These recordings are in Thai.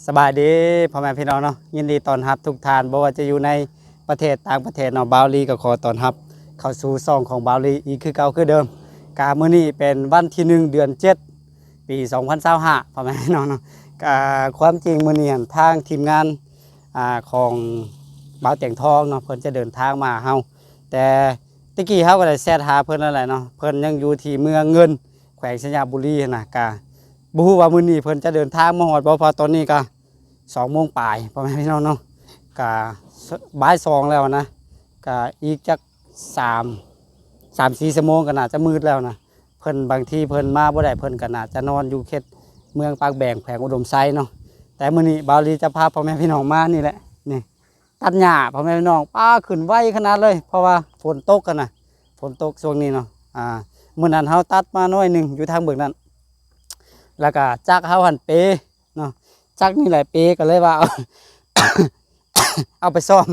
สบายดีพ่อแม่พี่น้องเนาะยินดีต้อนรับทุกท่านบ่ว่าจะอยู่ในประเทศต่างประเทศเนาะบาวลีก็ขอต้อนรับเข้าสู่ช่องของบาวลีอีกคือเก่าคือเดิมกามื้อนี้เป็นวันที่1เดือน7ปี2025พ่อแม่พี่น้องเนาะกาความจริงมื้อนี้ทางทีมงานของบ่าวเตียงทองเนาะเพิ่นจะเดินทางมาเฮาแต่ตะกี้เฮาก็ได้แชทหาเพิ่นนั่นแหละเนาะเพิ่นยังอยู่ที่เมืองเงินแขวงสัญญาบุรีนะกาบ่ฮู้ว่ามื้อนี้เพิ่นจะเดินทางมาฮอดบ่เพราะตอนนี้ก็2 โมงปลายพ่อแม่พี่น้องเนาะกะบ่าย2แล้วนะกะอีกจัก3-4 ชั่วโมงก็น่าจะมืดแล้วนะเพิ่นบางทีเพิ่นมาบ่ได้เพิ่นก็น่าจะนอนอยู่เขตเมืองปากแบงแขวงอุดมไซเนาะแต่มื้อนี้บาวลีจะพาพ่อแม่พี่น้องมานี่แหละนี่ตัดหญ้าพ่อแม่พี่น้องป้าขึ้นไวขนาดเลยเพราะว่าฝนตกกันนะฝนตกช่วงนี้เนาะมื้อนั้นเฮาตัดมาน้อยหนึงอยู่ทางเบื้องนั้นแล้วก็จักเฮาหันเปเนาะจักนี่แหละเปก็เลยว่า เอาไปซ่อม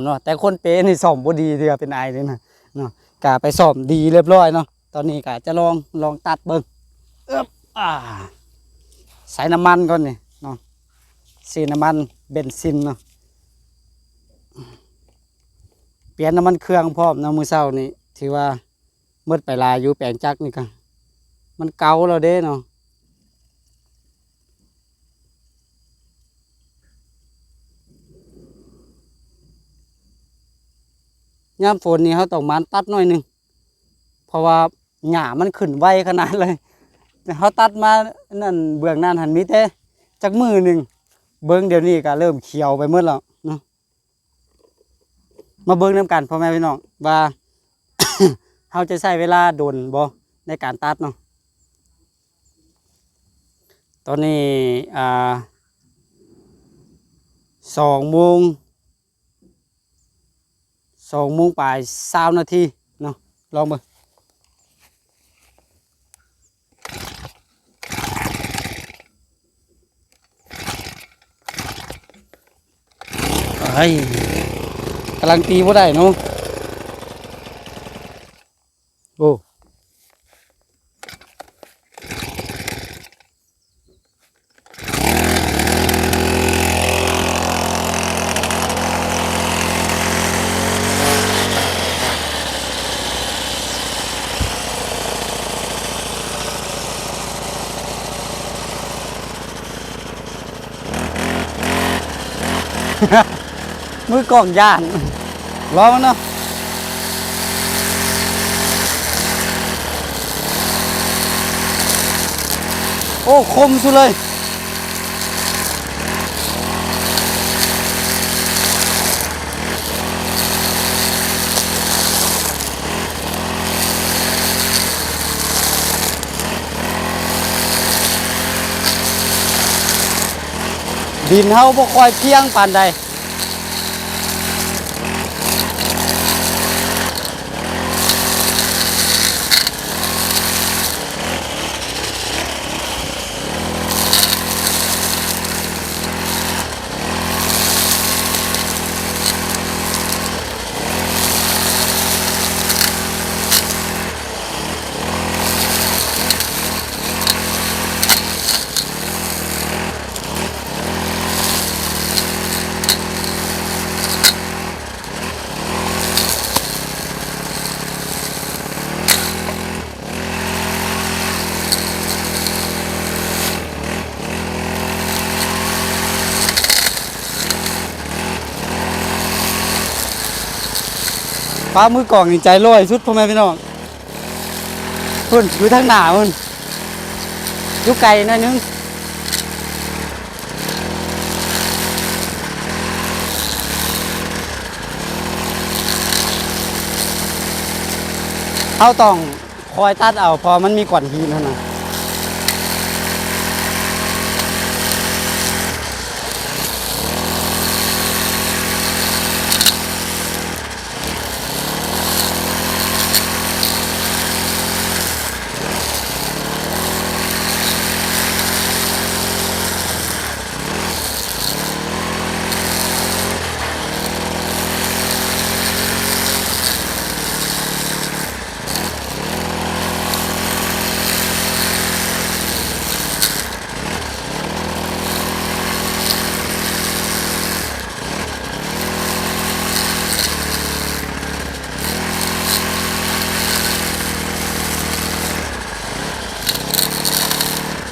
เนาะแต่คนเปนี่ซ่อมบ่ดีเด้อเป็นไอเลยนะเนาะกะไปซ่อมดีเรียบร้อยเนาะตอนนี้กะจะลองตัดเบิ่งใส่น้ำมันก่อนนี่เนาะสีน้ำมันเบนซินเนาะเปลี่ยนน้ำมันเครื่องพร้อมเนาะมื้อเช้านี่ถือว่าหมดไปหลายอยู่แปลงจักรนี่ก็มันเก่าแล้วเด้เนาะยามฝนนี่เขาต้องมันตัดหน่อยหนึงเพราะว่าหญ้ามันขึ้นไวขนาดเลยเขาตัดมานั่นเบื้องนั้นหันมีแต่จักมือหนึ่งเบิ้งเดี๋ยวนี้ก็เริ่มเขียวไปหมดแล้วเนาะมาเบิ้งนำกันพ่อแม่พี่น้องว่า เขาจะใช้เวลาโดนบ่ในการตัดเนาะตอนนี้2 โมงปลาย20 นาทีเนาะลองเบิ่งเฮ้ยกำลังตีบ่ได้เนาะโอ้มือกล้องย่านรอมันเนาะโอ้คมสุดเลยดินเฮาบ่ค่อยเพียงปานใดป้ามือกล่องนี่ใจลอยสุดพ่อแม่พี่น้องเพิ่นอยู่ทางหน้าเพิ่นอยู่ไกลหน่อยนึงเฮาต้องคอยตัดเอาพอมันมีก้อนหินเท่านั้น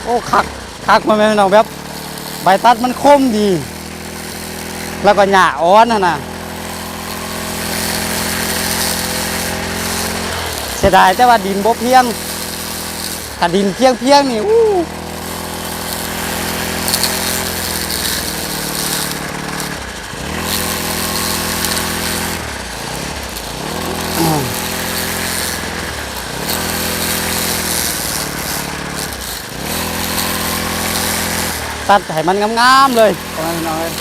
โอ้คักมาแม่พี่น้องแบบใบตัดมันคมดี แล้วก็หญ้าอ่อนน่ะเสียดายแต่ว่าดินบ่เพียงถ้าดินเพียงนี่อู้ตัดให้มันงามๆเลยพ่อแม่พี่น้องเอ้ย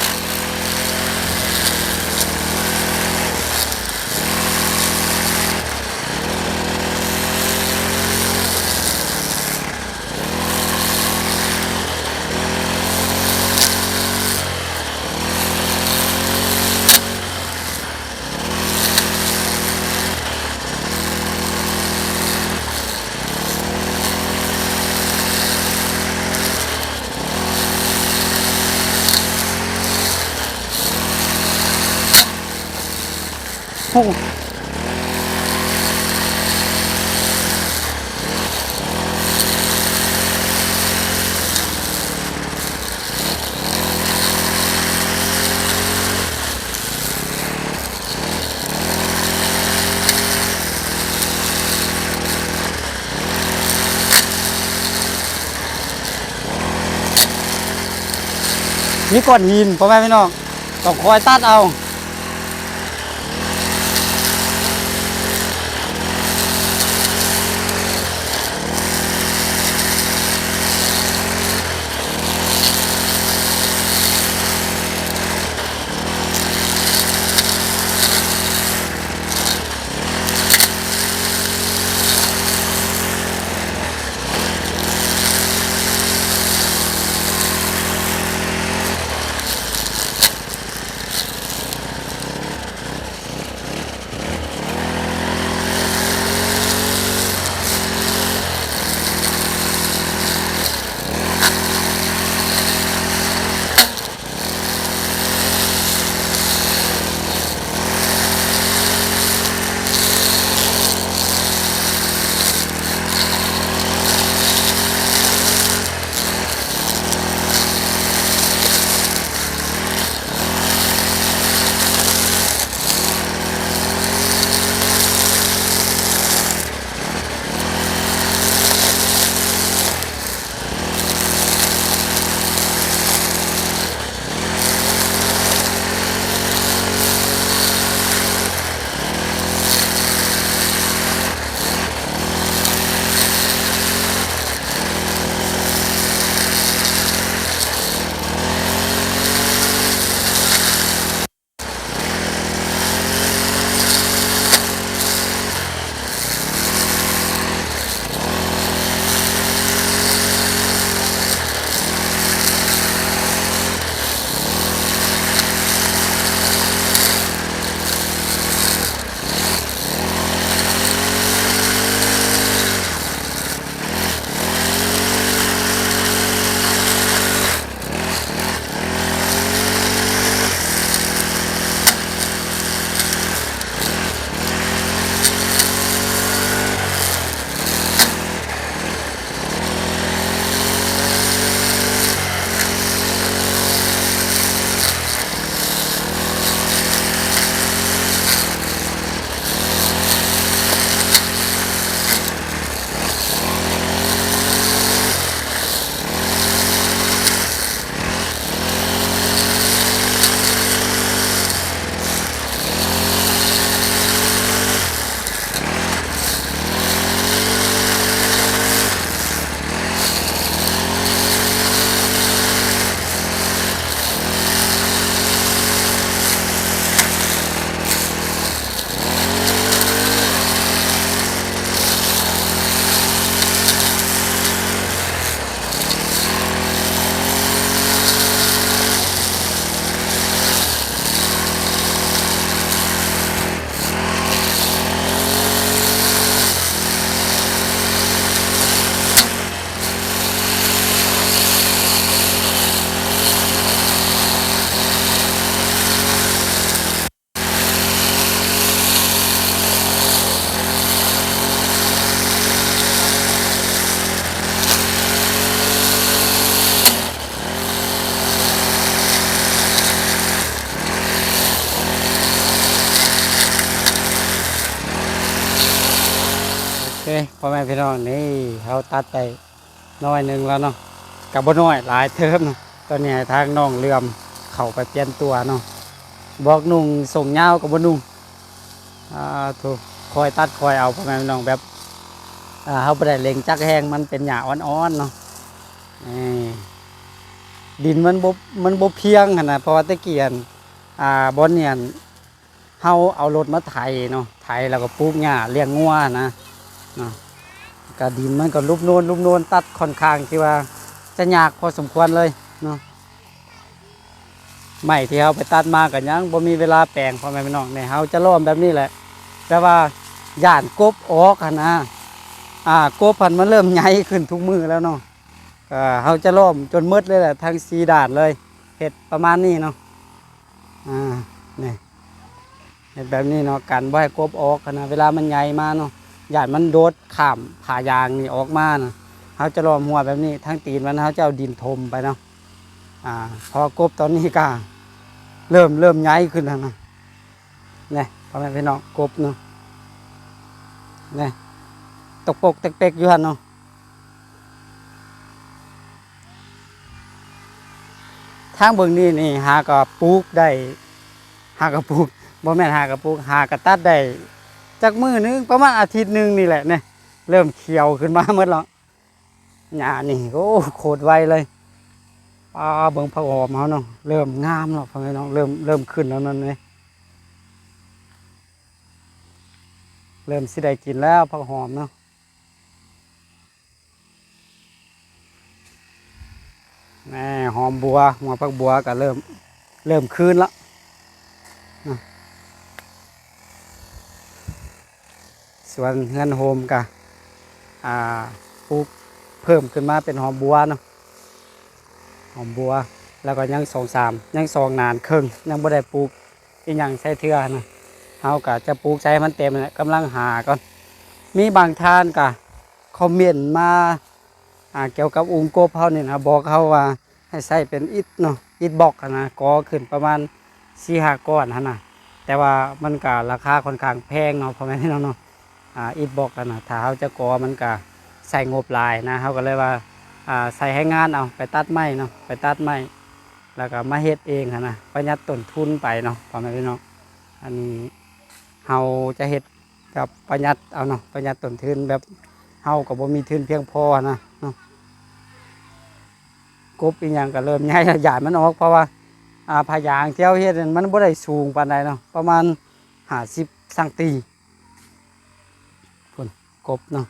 โอ้มีก้อนหินพ่อแม่พี่น้องต้องคอยตัดเอา เคพ่อแม่พี่น้องนี่เขาตัดไปน้อยหนึงแล้วเนาะกับบ่น้อยหลายเทิมเนาะตอนนี้ให้ทางน้องเลื่อมเข้าไปเปลี่ยนตัวเนาะบอกนุ่งส่งยาวกับบ่นุ่งถูกคอยตัดคอยเอาพ่อแม่พี่น้องแบบเขาบ่ได้เล็งจักแห้งมันเป็นหญ้าอ่อนๆเนาะนี่ดินมันบ่เพียงหั่นน่ะเพราะว่าตะเกียนบ่อนเนี่ยเฮาเอารถมาไถเนาะไถแล้วก็ปลูกหญ้าเลี้ยงงัวนะเนาะก็ดินมันก็รุบโนนตัดค่อนข้างที่ว่าจะยากพอสมควรเลยเนาะไม้ที่เฮาไปตัดมาก็ยังบ่มีเวลาแปลงพ่อแม่พี่น้องเนี่ยเฮาจะล้อมแบบนี้แหละแต่ว่าย่านกบออกหั่นนะกบพันธุ์มันเริ่มใหญ่ขึ้นทุกมือแล้วเนาะเฮาจะล้อมจนมืดเลยแหละทั้ง4ด้านเลยเฮ็ดประมาณนี้เนาะนี่เฮ็ดแบบนี้เนาะกันบ่ให้กบออกหั่นนะเวลามันใหญ่มาเนาะย่านมันโดดข้ามผ่ายางนี่ออกมานะเขาจะล้อมหัวแบบนี้ทั้งตีนมันเขาจะเอาดินถมไปเนาะพอกบตอนนี้ก็เริ่มใหญ่ขึ้นแล้วนะเนี่ยพ่อแม่พี่น้องกบเนาะเนี่ยตกปกเต็กๆอยู่หันเนาะทางเบื้องนี้นี่หากระปลูกได้หากระปลูกบ่แม่นหากระปลูกหากระตัดได้จากมือนึงประมาณอาทิตย์นึงนี่แหละเนี่ยเริ่มเขียวขึ้นมาหมดแล้วหญ้านี่โอ้โคตรไวเลยเบิ่งผักหอมเขาเนาะเริ่มงามแล้วพ่อแม่น้องเริ่มขึ้นแล้วนั่นเลยเริ่มสิได้กินแล้วผักหอมเนาะแม่หอมบัวหัวผักบัวก็เริ่มขึ้นแล้วส่วนเฮือนโฮมก็ปลูกเพิ่มขึ้นมาเป็นหอมบัวเนาะหอมบัวแล้วก็ยัง2-3ยัง2นานครึ่งยังบ่ได้ปลูกอีกอย่างใช้เทื่อนะเฮาก็จะปลูกใช้มันเต็มกำลังหาก่อนมีบางท่านก็คอมเมนต์มาเกี่ยวกับอุงกบเฮานี่นะบอกเขาว่าให้ใช้เป็นอิฐเนาะอิฐบล็อกนะก่อขึ้นประมาณ4-5 ก้อนหั่นน่ะแต่ว่ามันก็ราคาค่อนข้างแพงเนาะพ่อแม่พี่น้องเนาะอิฐบล็อกกันนะถ้าเฮาจะก่อมันก็ใส่งบหลายนะเฮาก็เลยว่าใส่ให้งานเอาไปตัดไม้เนาะไปตัดไม้แล้วก็มาเฮ็ดเองนะประหยัดต้นทุนไปเนาะพ่อแม่พี่น้องอันนี้เฮาจะเฮ็ดแบบประหยัดเอาเนาะประหยัดต้นทุนแบบเฮาก็บ่มีทุนเพียงพอนะเนาะกบอีหยังก็เริ่มใหญ่หญ้ามันออกเพราะว่าผายางที่เฮาเฮ็ดมันบ่ได้สูงปานใดเนาะประมาณ50 ซนพุ่นกบเนาะ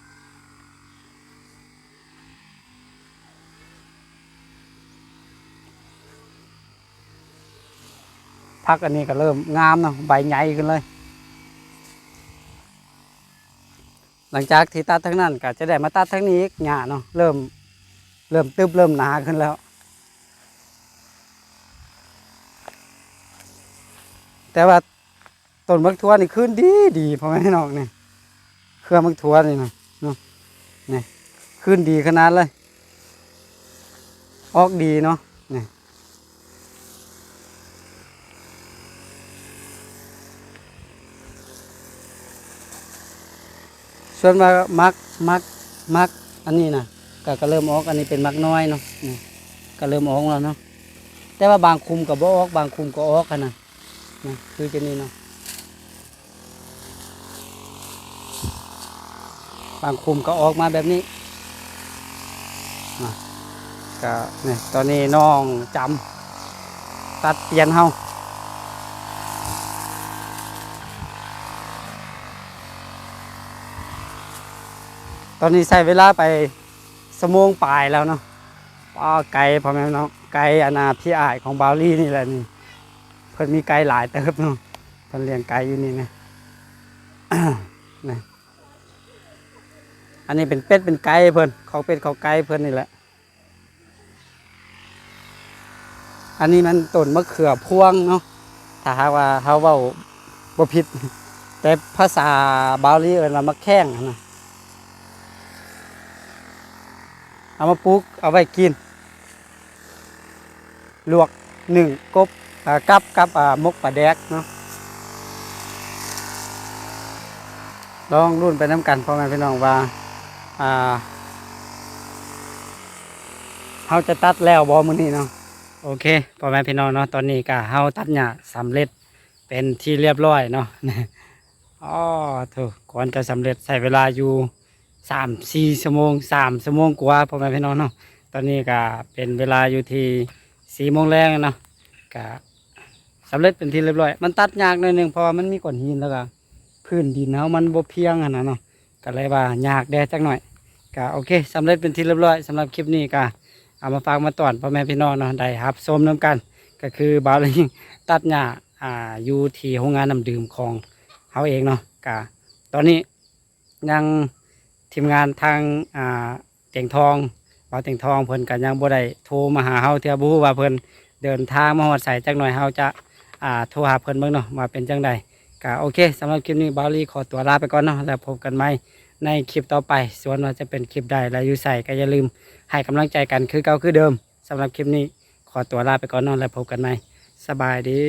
พักอันนี้ก็เริ่มงามเนาะใบใหญ่ขึ้นเลยหลังจากที่ตัดทั้งนั้นก็จะได้มาตัดทั้งนี้อีกหญ้าเนาะเริ่มตึบเริ่มหนาขึ้นแล้วแต่ว่าต้นมะทั่วนี่ขึ้นดีพ่อแม่พี่น้องนี่เครือมะทั่วนี่นะเนาะนี่ขึ้นดีขนาดเลยออกดีเนาะนี่ส่วนมักอันนี้นะก็เริ่มออกอันนี้เป็นมักน้อยเนาะนี่ก็เริ่มออกแล้วเนาะแต่ว่าบางคุมก็บ่ออกบางคุมก็ออกกันนะนี่คือจะนี่เนาะบางคุมก็ออกมาแบบนี้ก็นี่ตอนนี้น้องจำตัดเปลี่ยนเฮาตอนนี้ใช้เวลาไป1 ชั่วโมงปลายแล้วเนาะไกลพ่อแม่น้องไกลพี่อ้ายของบาวลี่นี่แหละนี่เพิ่นมีไกลหลายเติบเนาะเพิ่นเลี้ยงไก่อยู่นี่นะ นี่อันนี้เป็นเป็ดเป็นไก่เพิ่นเขาเป็ดเขาไก่เพิ่นนี่แหละอันนี้มันต้นมะเขือพวงเนาะถ้าหากว่าเฮาเว้าบ่ผิดแต่ภาษาบาวลี่เอิ้นว่ามะแข้งนะเอามาปลูกเอาไว้กินลวก1กบกับมกปลาแดกเนาะ ลองรุ่นไปน้ำกันพ่อแม่พี่น้องว่าอ่าเฮาจะตัดแล้วบ่มื้อนี้เนาะโอเคพ่อแม่พี่น้องเนาะตอนนี้ก็เฮาตัดหญ้าสำเร็จเป็นที่เรียบร้อยเนาะ อ๋อถูกก่อนจะสำเร็จใช้เวลาอยู่3-4 ชั่วโมง3 ชั่วโมงกว่าพ่อแม่พี่น้องเนาะตอนนี้ก็เป็นเวลาอยู่ที่4 โมงแรงเนาะก็สำเร็จเป็นที่เรียบร้อยมันตัดยากหน่อยหนึงเพราะว่ามันมีก้อนหินแล้วก็พื้นดินเฮามันบ่เพียงอะนะเนาะก็เลยว่ายากแด่จักหน่อยก็โอเคสำเร็จเป็นที่เรียบร้อยสำหรับคลิปนี้ก็เอามาฝากมาตอนพ่อแม่พี่น้องเนาะได้รับชมนํกันก็คือบาวลิงตัดหญ้าอยู่ที่โรงงานน้ำดื่มของเฮาเองเนาะก็ตอนนี้ยังทีมงานทางเตียงทองบ่าวเตียงทองเพิ่นก็ยังบ่ได้โทรมาหาเฮาเทื่อบ่ฮู้ว่าเพิ่นเดินทางมาฮอดไสจักหน่อยเฮาจะโทรหาเพิ่นเบิ่งเนาะว่าเป็นจังใดก็โอเคสำหรับคลิปนี้บาวลีขอตัวลาไปก่อนเนาะแล้วพบกันใหม่ในคลิปต่อไปส่วนว่าจะเป็นคลิปใดและอยู่ไสก็อย่าลืมให้กำลังใจกันคือเก่าคือเดิมสำหรับคลิปนี้ขอตัวลาไปก่อนเนาะแล้วพบกันใหม่สบายดี